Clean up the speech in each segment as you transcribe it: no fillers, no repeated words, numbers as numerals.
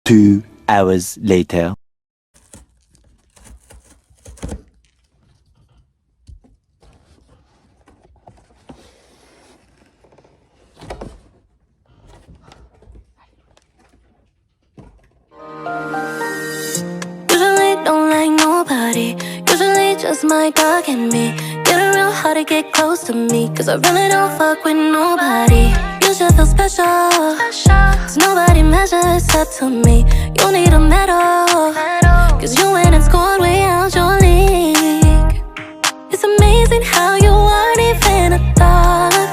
2 hours later. Usually don't like nobody. Usually just my dog and me. Getting real hard to get close to me, cause I really don't fuck with nobody. You should feel special, cause nobody measures up to me. You need a medal, cause you went and scored way out your league. It's amazing how you aren't even a dollar.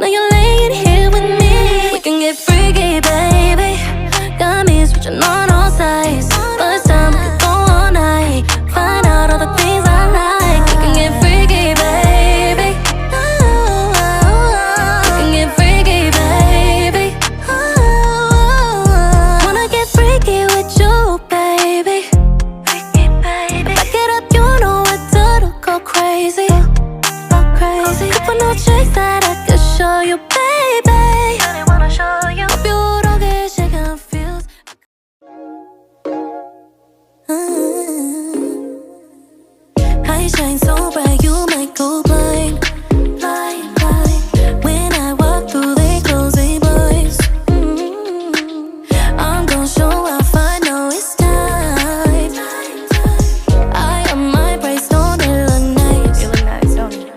Now you're laying here with me. We can get freaky, baby. Got me switching on all sides. First time we could go all night. Find out all the things I like. We can get freaky, baby. We can get freaky, baby. Wanna get freaky with you, baby. Back it up, you know what to go crazy. Couple new tricks that I could show you, baby. Hope you don't get shit confused. I shine so bright, you might go blind. When I walk through, they close their blinds. I'm gon' show off, I know it's time. I got my brace on, it look nice. You look nice, don't you?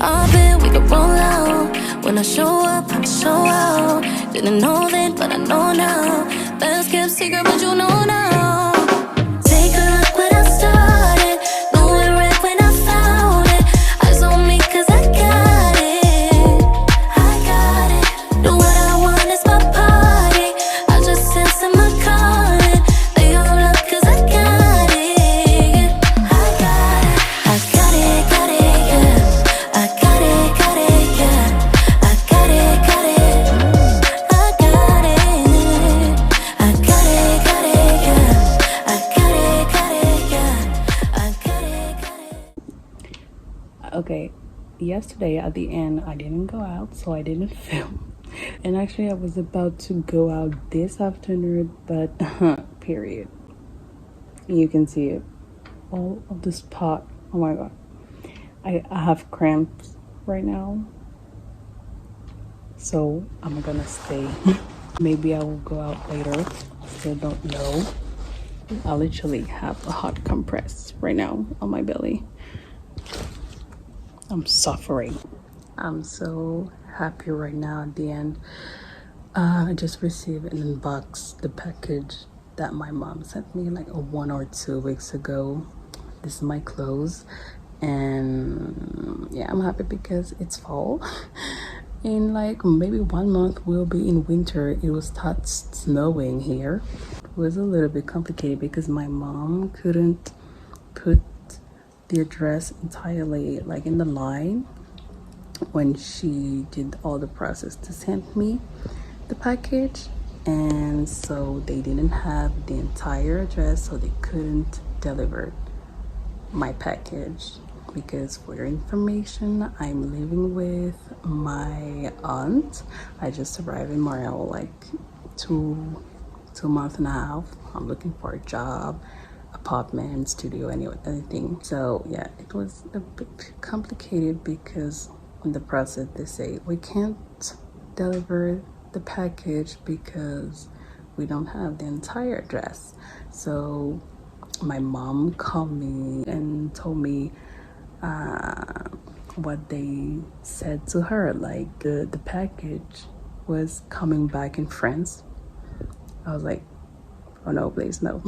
I bet we could roll out. When I show up, I show out. Didn't know then, but I know now. Best kept secret, but you know now. Take a look when I started. Knew it right when I found it. Eyes on me cause I got it. Do what I want, it's my party. I just answer my calling. They all up cause I got it. I got it, yeah. I got it, yeah. I got it, yeah. I got it. I got it, yeah. I got it, yeah. I got it. Okay, yesterday at the end, I didn't go out, so I didn't film. And actually, I was about to go out this afternoon, but period. You can see it. All of the spot. Oh my god. I have cramps right now. So I'm gonna stay. Maybe I will go out later. I still don't know. I literally have a hot compress right now on my belly. I'm suffering. I'm so happy right now at the end. I just received an inbox, the package that my mom sent me like 1 or 2 weeks ago. This is my clothes, and yeah, I'm happy because it's fall. In like maybe 1 month we'll be in winter. It will start snowing here. It was a little bit complicated because my mom couldn't put the address entirely like in the line when she did all the process to send me the package, and so they didn't have the entire address, so they couldn't deliver my package. Because for your information, I'm living with my aunt. I just arrived in Morel like two months and a half. I'm looking for a job, apartment, studio, anything. So yeah, it was a bit complicated because in the process they say we can't deliver the package because we don't have the entire address. So my mom called me and told me what they said to her, like the package was coming back in France I was like, oh no, please no.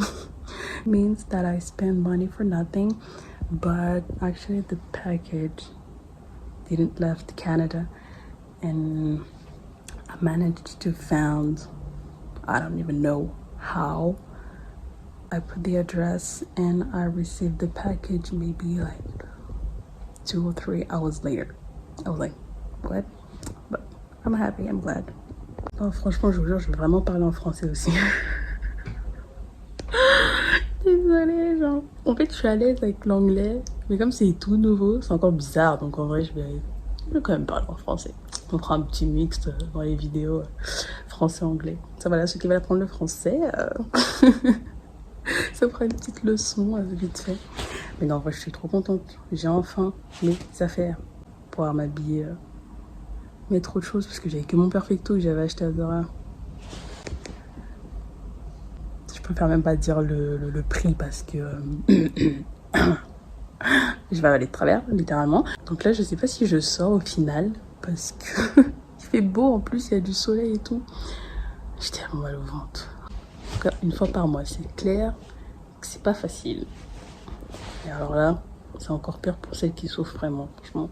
Means that I spend money for nothing, but actually the package didn't left Canada, and I managed to found, I don't even know how, I put the address and I received the package maybe like 2 or 3 hours later. I was like, what? But I'm happy, I'm glad. Non, franchement, je vous jure, je vais vraiment parler en français aussi. Désolée, genre. En fait, je suis à l'aise avec l'anglais, mais comme c'est tout nouveau, c'est encore bizarre. Donc en vrai, je vais quand même parler en français. On fera un petit mixte dans les vidéos français-anglais. Ça va, là, ceux qui veulent apprendre le français, ça fera une petite leçon vite fait. Mais non, en vrai, je suis trop contente. J'ai enfin mes affaires pour pouvoir m'habiller. Mais trop de choses, parce que j'avais que mon perfecto que j'avais acheté à Zara. Je préfère même pas dire le prix parce que je vais aller de travers, littéralement. Donc là, je sais pas si je sors au final parce que il fait beau, en plus il y a du soleil et tout. J'ai tellement mal au ventre. En tout cas, une fois par mois, c'est clair que c'est pas facile. Et alors là, c'est encore pire pour celles qui souffrent vraiment, franchement.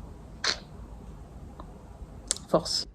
Force.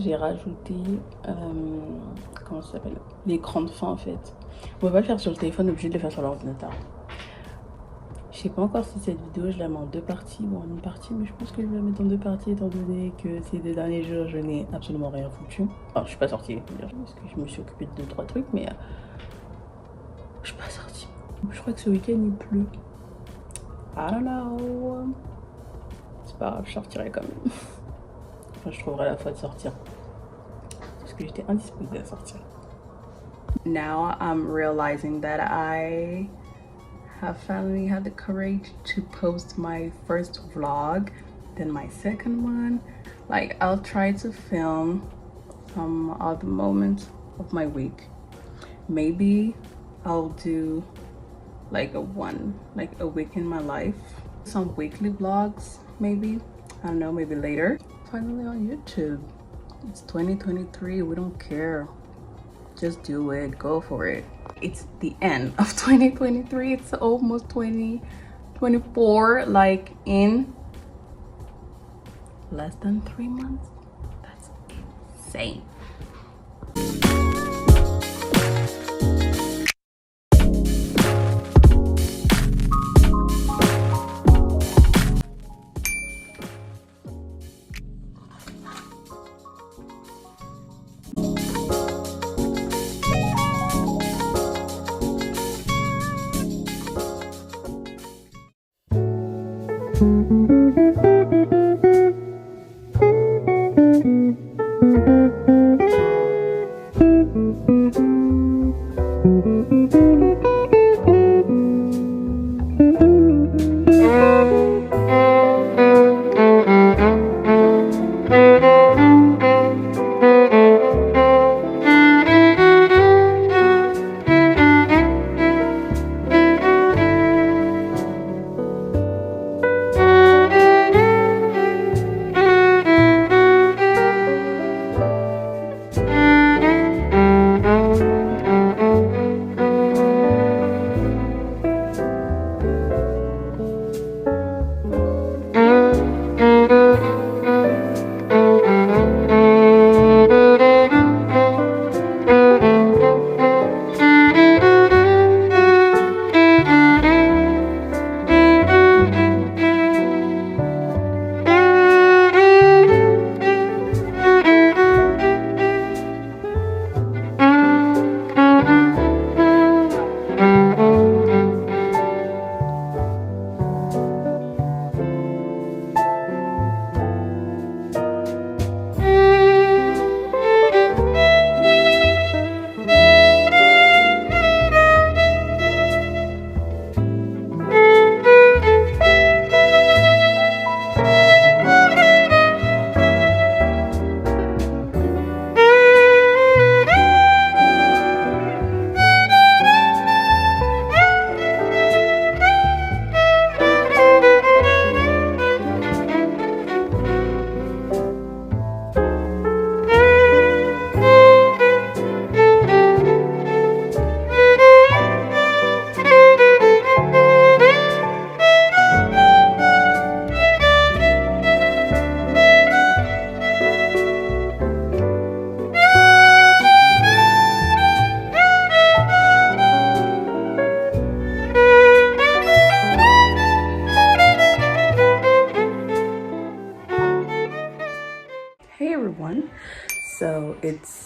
J'ai rajouté comment ça s'appelle, l'écran de fin en fait. On va pas le faire sur le téléphone, on est obligé de le faire sur l'ordinateur. Je sais pas encore si cette vidéo je la mets en 2 parties ou en une partie, mais je pense que je vais la mettre en 2 parties étant donné que ces 2 derniers jours je n'ai absolument rien foutu. Enfin, je suis pas sortie parce que je me suis occupée de 2-3 trucs, mais je suis pas sortie. Je crois que ce week-end il pleut. I don't know. C'est pas grave, je sortirai quand même. Enfin, je trouverai la fois de sortir. Parce que j'étais indisposée à sortir. Now I'm realizing that I have finally had the courage to post my first vlog, then my second one. Like, I'll try to film some other moments of my week. Maybe I'll do like a week in my life. Some weekly vlogs, maybe. I don't know, maybe later. Finally on YouTube. It's 2023, we don't care. Just do it, go for it. It's the end of 2023, it's almost 2024, like in less than 3 months. That's insane.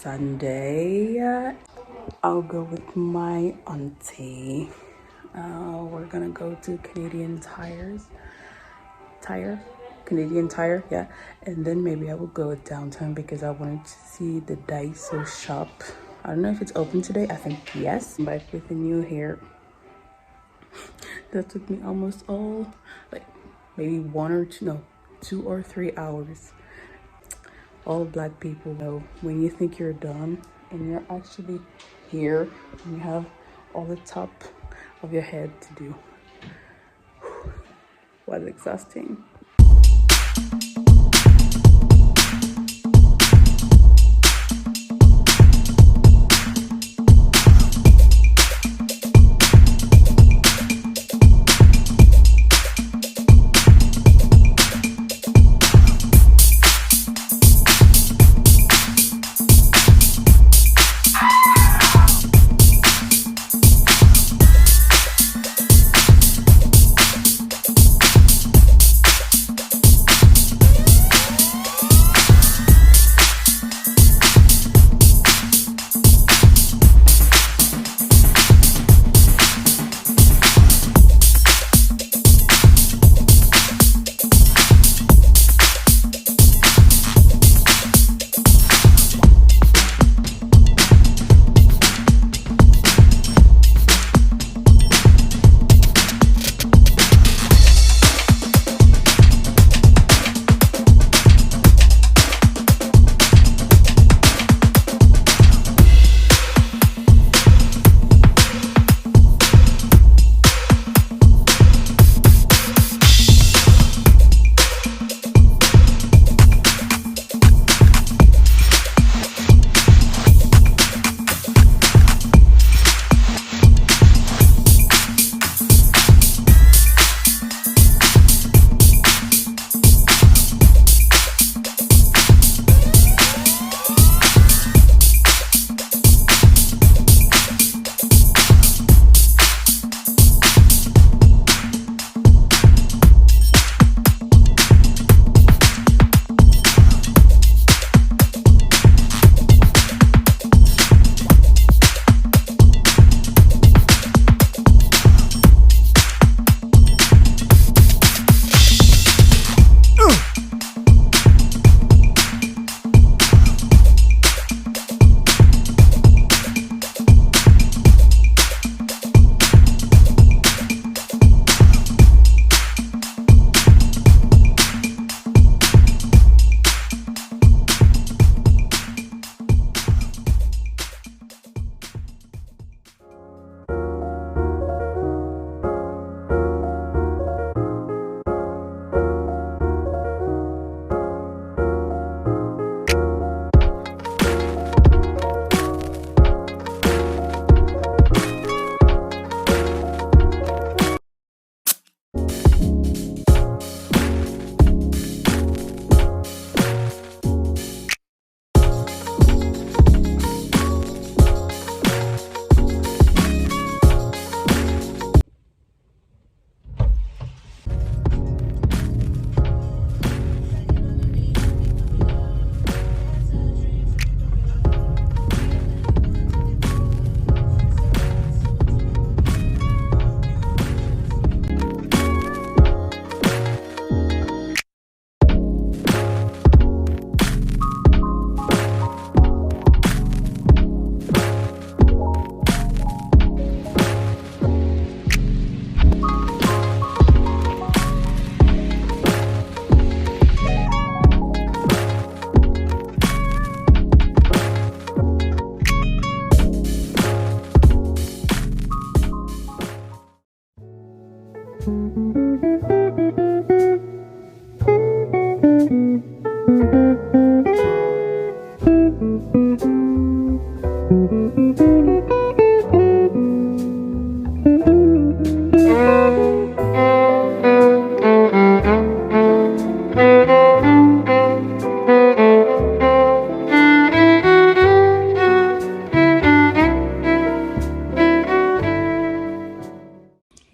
Sunday. I'll go with my auntie. We're gonna go to Canadian Tire, yeah. And then maybe I will go downtown because I wanted to see the Daiso shop. I don't know if it's open today. I think yes. Back with the new hair. That took me almost like maybe 2 or 3 hours. All black people know when you think you're done and you're actually here and you have all the top of your head to do. Was exhausting.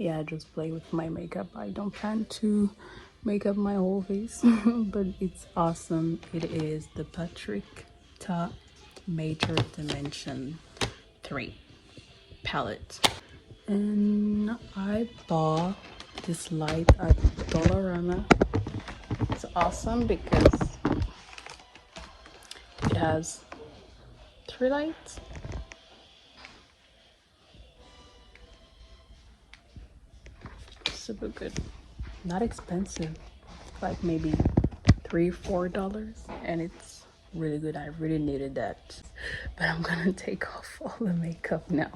Yeah, I just play with my makeup. I don't plan to make up my whole face, but it's awesome. It is the Patrick Ta Major Dimension 3 palette. And I bought this light at Dollarama. It's awesome because it has 3 lights. Super good. Not expensive. Like maybe $3-4, and it's really good. I really needed that. But I'm gonna take off all the makeup now.